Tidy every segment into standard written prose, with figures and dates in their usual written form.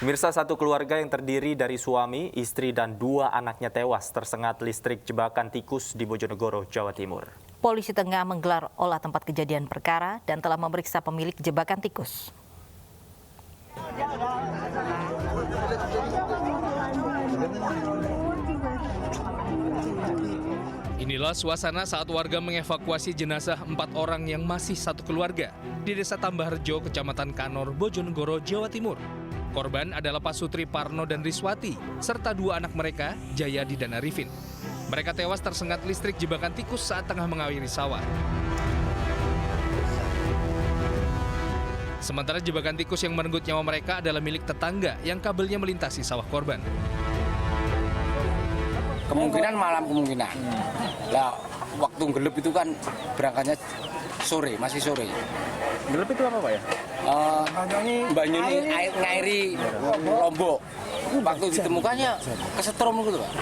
Pemirsa, satu keluarga yang terdiri dari suami, istri, dan 2 anaknya tewas tersengat listrik jebakan tikus di Bojonegoro, Jawa Timur. Polisi tengah menggelar olah tempat kejadian perkara dan telah memeriksa pemilik jebakan tikus. Inilah suasana saat warga mengevakuasi jenazah 4 orang yang masih satu keluarga di Desa Tambahrejo, Kecamatan Kanor, Bojonegoro, Jawa Timur. Korban adalah Pasutri Parno dan Riswati, serta 2 anak mereka, Jayadi dan Arifin. Mereka tewas tersengat listrik jebakan tikus saat tengah mengawiri sawah. Sementara jebakan tikus yang merenggut nyawa mereka adalah milik tetangga yang kabelnya melintasi sawah korban. Kemungkinan malam kemungkinan. Lah, waktu gelap itu kan berangkatnya sore, masih sore. Gelap itu apa Pak ya? Mbak Nyuni ngairi Lombok. Waktu ditemukannya kesetrum gitu Pak.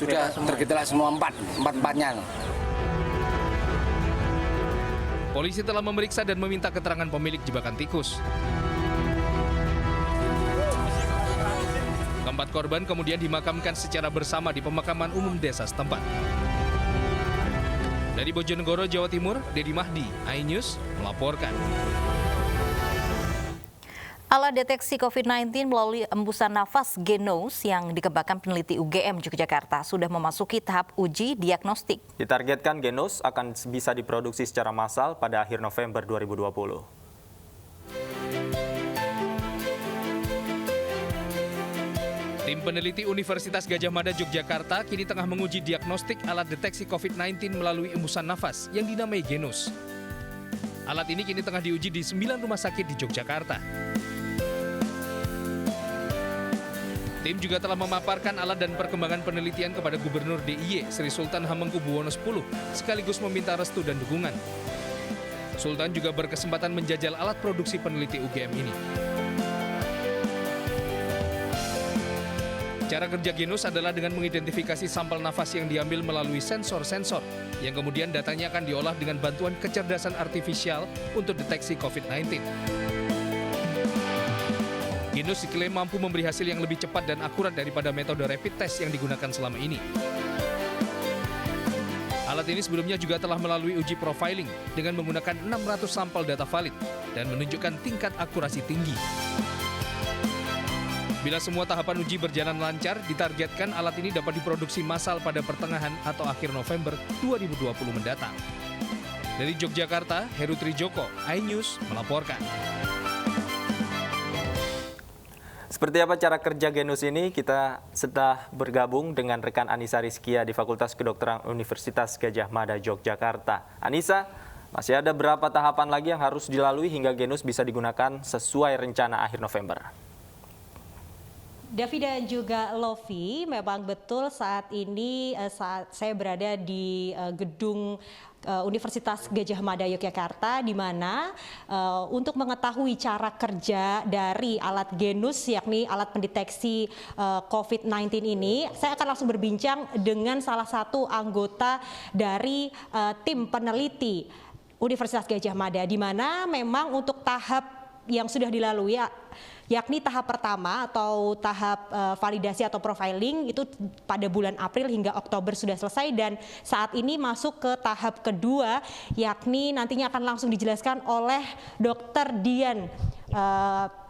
Sudah tergitelak semua empat-empatnya. Polisi telah memeriksa dan meminta keterangan pemilik jebakan tikus. Keempat korban kemudian dimakamkan secara bersama di pemakaman umum desa setempat. Dari Bojonegoro, Jawa Timur, Dedi Mahdi, iNews melaporkan. Alat deteksi COVID-19 melalui embusan nafas Genos yang dikembangkan peneliti UGM Yogyakarta sudah memasuki tahap uji diagnostik. Ditargetkan Genos akan bisa diproduksi secara massal pada akhir November 2020. Tim peneliti Universitas Gadjah Mada Yogyakarta kini tengah menguji diagnostik alat deteksi COVID-19 melalui embusan nafas yang dinamai Genos. Alat ini kini tengah diuji di 9 rumah sakit di Yogyakarta. Tim juga telah memaparkan alat dan perkembangan penelitian kepada Gubernur DIY Sri Sultan Hamengkubuwono X sekaligus meminta restu dan dukungan. Sultan juga berkesempatan menjajal alat produksi peneliti UGM ini. Cara kerja Genos adalah dengan mengidentifikasi sampel nafas yang diambil melalui sensor-sensor yang kemudian datanya akan diolah dengan bantuan kecerdasan artifisial untuk deteksi COVID-19. Genos diklaim mampu memberi hasil yang lebih cepat dan akurat daripada metode rapid test yang digunakan selama ini. Alat ini sebelumnya juga telah melalui uji profiling dengan menggunakan 600 sampel data valid dan menunjukkan tingkat akurasi tinggi. Bila semua tahapan uji berjalan lancar, ditargetkan alat ini dapat diproduksi massal pada pertengahan atau akhir November 2020 mendatang. Dari Yogyakarta, Heru Trijoko, iNews melaporkan. Seperti apa cara kerja Genos ini? Kita sudah bergabung dengan rekan Anissa Rizkia di Fakultas Kedokteran Universitas Gadjah Mada Yogyakarta. Anissa, masih ada berapa tahapan lagi yang harus dilalui hingga Genos bisa digunakan sesuai rencana akhir November? Davi dan juga Lovi, memang betul saat ini saat saya berada di gedung Universitas Gadjah Mada Yogyakarta, di mana untuk mengetahui cara kerja dari alat Genos, yakni alat pendeteksi COVID-19 ini, saya akan langsung berbincang dengan salah satu anggota dari tim peneliti Universitas Gadjah Mada, di mana memang untuk tahap yang sudah dilalui, yakni tahap pertama atau tahap validasi atau profiling itu pada bulan April hingga Oktober sudah selesai, dan saat ini masuk ke tahap kedua, yakni nantinya akan langsung dijelaskan oleh Dr. Dian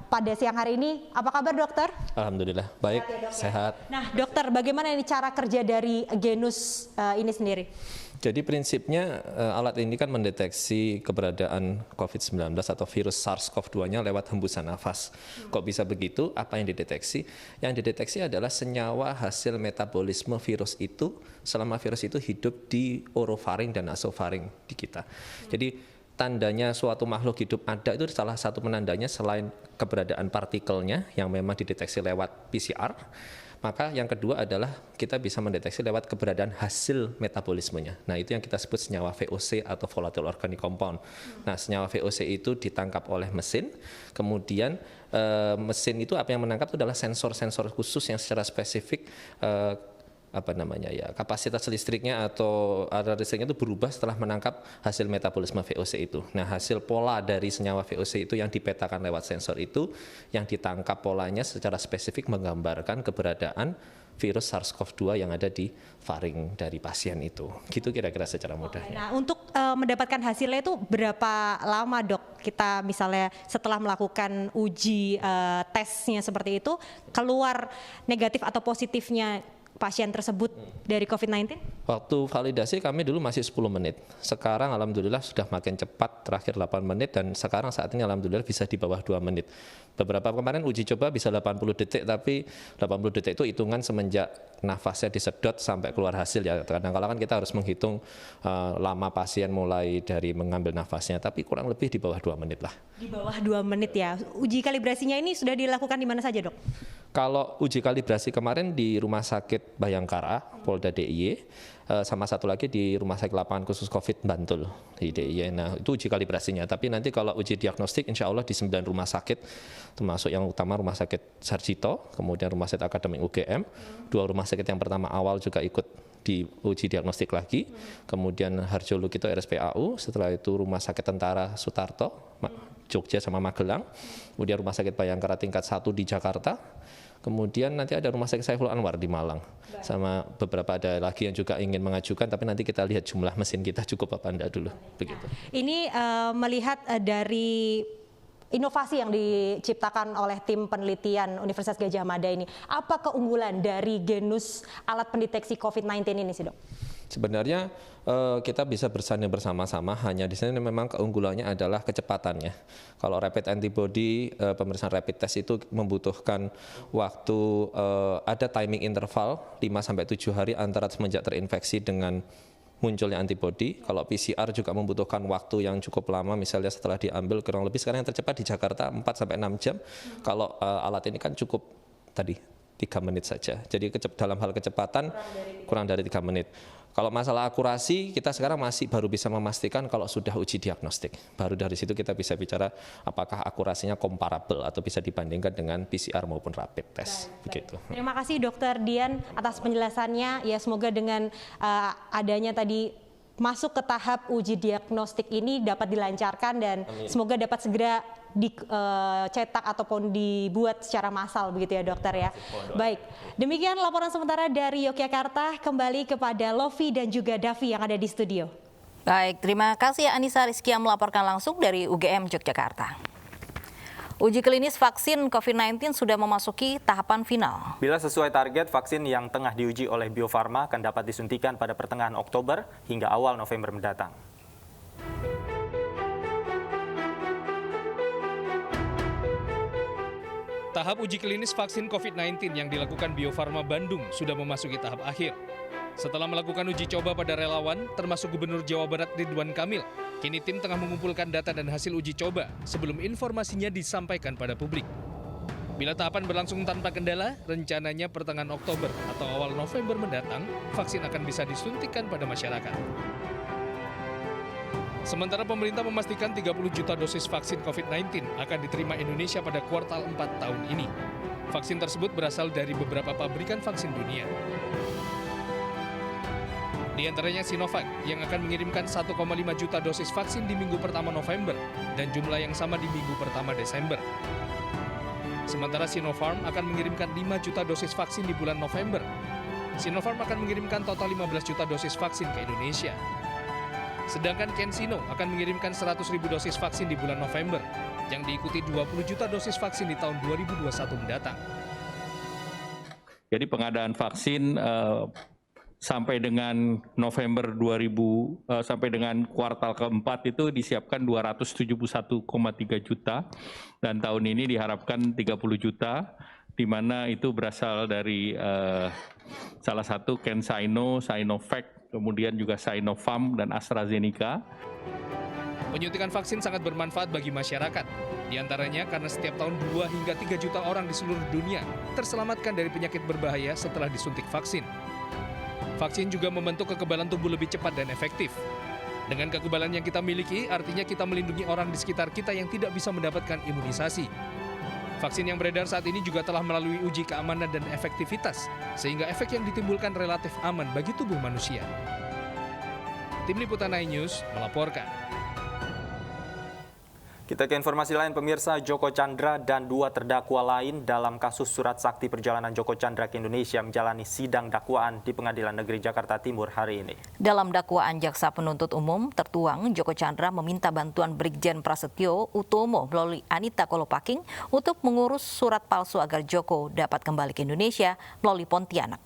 pada siang hari ini. Apa kabar dokter? Alhamdulillah, baik, sehat. Nah dokter, bagaimana ini cara kerja dari Genos ini sendiri? Jadi prinsipnya alat ini kan mendeteksi keberadaan COVID-19 atau virus SARS-CoV-2-nya lewat hembusan nafas. Kok bisa begitu? Apa yang dideteksi? Yang dideteksi adalah senyawa hasil metabolisme virus itu selama virus itu hidup di orofaring dan nasofaring di kita. Jadi tandanya suatu makhluk hidup ada itu salah satu penandanya selain keberadaan partikelnya yang memang dideteksi lewat PCR. Maka yang kedua adalah kita bisa mendeteksi lewat keberadaan hasil metabolismenya. Nah, itu yang kita sebut senyawa VOC atau volatile organic compound. Nah, senyawa VOC itu ditangkap oleh mesin, kemudian mesin itu apa yang menangkap itu adalah sensor-sensor khusus yang secara spesifik kapasitas listriknya atau aliran listriknya itu berubah setelah menangkap hasil metabolisme VOC itu. Nah, hasil pola dari senyawa VOC itu yang dipetakan lewat sensor itu, yang ditangkap polanya secara spesifik menggambarkan keberadaan virus SARS-CoV-2 yang ada di faring dari pasien itu. Gitu kira-kira secara mudah. Nah, untuk mendapatkan hasilnya itu berapa lama, Dok? Kita misalnya setelah melakukan uji tesnya seperti itu, keluar negatif atau positifnya pasien tersebut dari COVID-19? Waktu validasi kami dulu masih 10 menit. Sekarang alhamdulillah sudah makin cepat, terakhir 8 menit, dan sekarang saat ini alhamdulillah bisa di bawah 2 menit. Beberapa kemarin uji coba bisa 80 detik, tapi 80 detik itu hitungan semenjak nafasnya disedot sampai keluar hasil ya. Kadang-kadang kan kita harus menghitung lama pasien mulai dari mengambil nafasnya, tapi kurang lebih di bawah 2 menit lah. Di bawah 2 menit ya. Uji kalibrasinya ini sudah dilakukan di mana saja, Dok? Kalau uji kalibrasi kemarin di Rumah Sakit Bayangkara, Polda DIY, sama satu lagi di Rumah Sakit Lapangan Khusus COVID Bantul di DIY. Nah, itu uji kalibrasinya. Tapi nanti kalau uji diagnostik, insya Allah di 9 rumah sakit, termasuk yang utama Rumah Sakit Sarjito, kemudian Rumah Sakit Akademik UGM, 2 rumah sakit yang pertama awal juga ikut di uji diagnostik lagi, kemudian Harjo Lukito RSPAU, setelah itu Rumah Sakit Tentara Sutarto, Jogja sama Magelang, kemudian Rumah Sakit Bayangkara tingkat 1 di Jakarta, kemudian nanti ada Rumah Sakit Saiful Anwar di Malang, sama beberapa ada lagi yang juga ingin mengajukan, tapi nanti kita lihat jumlah mesin kita cukup apa enggak dulu. Begitu. Ini melihat dari inovasi yang diciptakan oleh tim penelitian Universitas Gadjah Mada ini, apa keunggulan dari genus alat pendeteksi COVID-19 ini sih, Dok? Sebenarnya kita bisa bersanding bersama-sama, hanya di sini memang keunggulannya adalah kecepatannya. Kalau rapid antibody, pemeriksaan rapid test itu membutuhkan waktu, ada timing interval 5-7 hari antara semenjak terinfeksi dengan munculnya antibody. Kalau PCR juga membutuhkan waktu yang cukup lama, misalnya setelah diambil kurang lebih sekarang yang tercepat di Jakarta 4-6 jam. Kalau alat ini kan cukup tadi 3 menit saja. Jadi dalam hal kecepatan kurang dari 3 menit. Kalau masalah akurasi, kita sekarang masih baru bisa memastikan kalau sudah uji diagnostik. Baru dari situ kita bisa bicara apakah akurasinya comparable atau bisa dibandingkan dengan PCR maupun rapid test. Begitu. Terima kasih Dr. Dian atas penjelasannya. Ya, semoga dengan adanya tadi masuk ke tahap uji diagnostik ini dapat dilancarkan dan semoga dapat segera dicetak ataupun dibuat secara massal begitu ya, Dokter ya. Baik, demikian laporan sementara dari Yogyakarta. Kembali kepada Lofi dan juga Davi yang ada di studio. Baik, terima kasih Anissa Rizkia melaporkan langsung dari UGM Yogyakarta. Uji klinis vaksin COVID-19 sudah memasuki tahapan final. Bila sesuai target, vaksin yang tengah diuji oleh Bio Farma akan dapat disuntikan pada pertengahan Oktober hingga awal November mendatang. Tahap uji klinis vaksin COVID-19 yang dilakukan Bio Farma Bandung sudah memasuki tahap akhir. Setelah melakukan uji coba pada relawan, termasuk Gubernur Jawa Barat Ridwan Kamil, kini tim tengah mengumpulkan data dan hasil uji coba sebelum informasinya disampaikan pada publik. Bila tahapan berlangsung tanpa kendala, rencananya pertengahan Oktober atau awal November mendatang, vaksin akan bisa disuntikan pada masyarakat. Sementara pemerintah memastikan 30 juta dosis vaksin COVID-19 akan diterima Indonesia pada kuartal 4 tahun ini. Vaksin tersebut berasal dari beberapa pabrikan vaksin dunia. Di antaranya Sinovac yang akan mengirimkan 1,5 juta dosis vaksin di minggu pertama November dan jumlah yang sama di minggu pertama Desember. Sementara Sinopharm akan mengirimkan 5 juta dosis vaksin di bulan November. Sinopharm akan mengirimkan total 15 juta dosis vaksin ke Indonesia. Sedangkan CanSino akan mengirimkan 100.000 dosis vaksin di bulan November, yang diikuti 20 juta dosis vaksin di tahun 2021 mendatang. Jadi pengadaan vaksin sampai dengan November sampai dengan kuartal keempat itu disiapkan 271,3 juta dan tahun ini diharapkan 30 juta, di mana itu berasal dari salah satu CanSino, Sinovac, kemudian juga Sinopharm dan AstraZeneca. Penyuntikan vaksin sangat bermanfaat bagi masyarakat. Di antaranya karena setiap tahun 2 hingga 3 juta orang di seluruh dunia terselamatkan dari penyakit berbahaya setelah disuntik vaksin. Vaksin juga membentuk kekebalan tubuh lebih cepat dan efektif. Dengan kekebalan yang kita miliki, artinya kita melindungi orang di sekitar kita yang tidak bisa mendapatkan imunisasi. Vaksin yang beredar saat ini juga telah melalui uji keamanan dan efektivitas, sehingga efek yang ditimbulkan relatif aman bagi tubuh manusia. Tim Liputan iNews melaporkan. Kita ke informasi lain, pemirsa. Joko Chandra dan 2 terdakwa lain dalam kasus surat sakti perjalanan Joko Chandra ke Indonesia menjalani sidang dakwaan di Pengadilan Negeri Jakarta Timur hari ini. Dalam dakwaan jaksa penuntut umum tertuang Joko Chandra meminta bantuan Brigjen Prasetyo Utomo melalui Anita Kolopaking untuk mengurus surat palsu agar Joko dapat kembali ke Indonesia melalui Pontianak.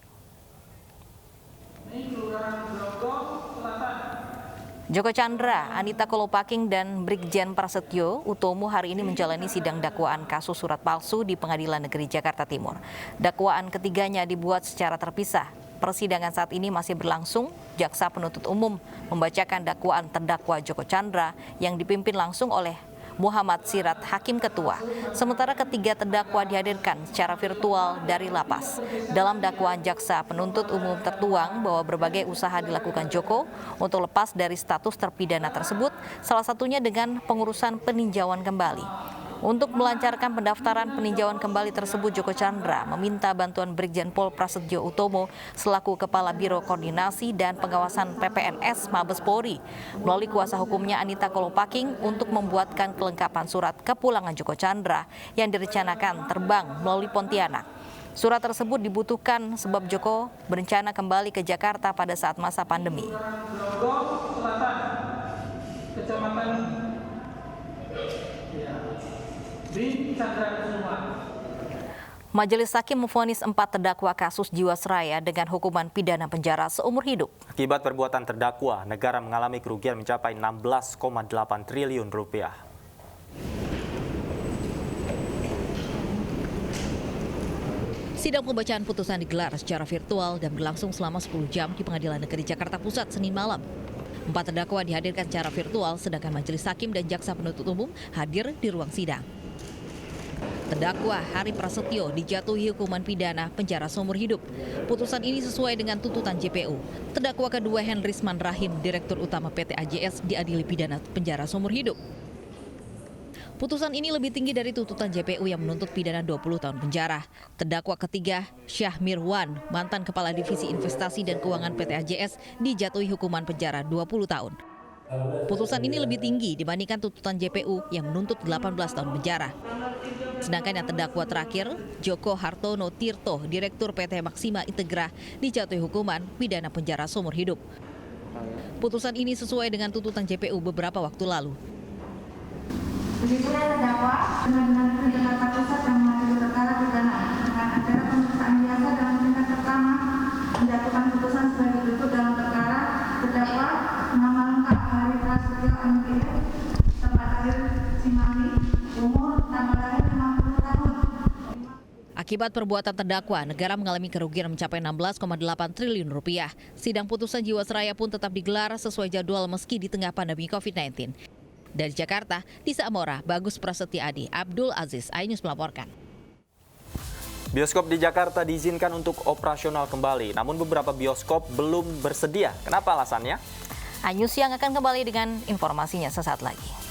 Joko Chandra, Anita Kolopaking, dan Brigjen Prasetyo Utomo hari ini menjalani sidang dakwaan kasus surat palsu di Pengadilan Negeri Jakarta Timur. Dakwaan ketiganya dibuat secara terpisah. Persidangan saat ini masih berlangsung. Jaksa penuntut umum membacakan dakwaan terdakwa Joko Chandra yang dipimpin langsung oleh Muhammad Sirat, Hakim Ketua. Sementara ketiga terdakwa dihadirkan secara virtual dari lapas. Dalam dakwaan jaksa penuntut umum tertuang bahwa berbagai usaha dilakukan Joko untuk lepas dari status terpidana tersebut, salah satunya dengan pengurusan peninjauan kembali. Untuk melancarkan pendaftaran peninjauan kembali tersebut, Joko Chandra meminta bantuan Brigjen Pol Prasetyo Utomo selaku Kepala Biro Koordinasi dan Pengawasan PPNS Mabes Polri melalui kuasa hukumnya Anita Kolopaking untuk membuatkan kelengkapan surat kepulangan Joko Chandra yang direncanakan terbang melalui Pontianak. Surat tersebut dibutuhkan sebab Joko berencana kembali ke Jakarta pada saat masa pandemi. Majelis Hakim memvonis 4 terdakwa kasus Jiwasraya dengan hukuman pidana penjara seumur hidup. Akibat perbuatan terdakwa, negara mengalami kerugian mencapai 16,8 triliun rupiah. Sidang pembacaan putusan digelar secara virtual dan berlangsung selama 10 jam di Pengadilan Negeri Jakarta Pusat Senin malam. 4 terdakwa dihadirkan secara virtual, sedangkan Majelis Hakim dan Jaksa Penuntut Umum hadir di ruang sidang. Terdakwa Hari Prasetyo dijatuhi hukuman pidana penjara seumur hidup. Putusan ini sesuai dengan tuntutan JPU. Terdakwa kedua Henrisman Rahim, Direktur Utama PT AJS, diadili pidana penjara seumur hidup. Putusan ini lebih tinggi dari tuntutan JPU yang menuntut pidana 20 tahun penjara. Terdakwa ketiga, Syah Mirwan, mantan Kepala Divisi Investasi dan Keuangan PT AJS, dijatuhi hukuman penjara 20 tahun. Putusan ini lebih tinggi dibandingkan tuntutan JPU yang menuntut 18 tahun penjara. Sedangkan yang terdakwa terakhir, Joko Hartono Tirto, Direktur PT Maxima Integra, dijatuhi hukuman pidana penjara seumur hidup. Putusan ini sesuai dengan tuntutan JPU beberapa waktu lalu. Begitu terdakwa dengan Jakarta Pusat yang mengadili perkara pidana dengan acara pemeriksaan biasa dalam tingkat pertama menjatuhkan putusan sebagai berikut dalam perkara terdakwa nama lengkap Hari Prasetyo MPR, tempat lahir Cimahi, umur tanggal lahir 50 tahun. Akibat perbuatan terdakwa, negara mengalami kerugian mencapai 16,8 triliun rupiah. Sidang putusan Jiwasraya pun tetap digelar sesuai jadwal meski di tengah pandemi COVID-19. Dari Jakarta, Tisa Amora, Bagus Prasetya Adi, Abdul Aziz, iNews melaporkan. Bioskop di Jakarta diizinkan untuk operasional kembali, namun beberapa bioskop belum bersedia. Kenapa alasannya? iNews yang akan kembali dengan informasinya sesaat lagi.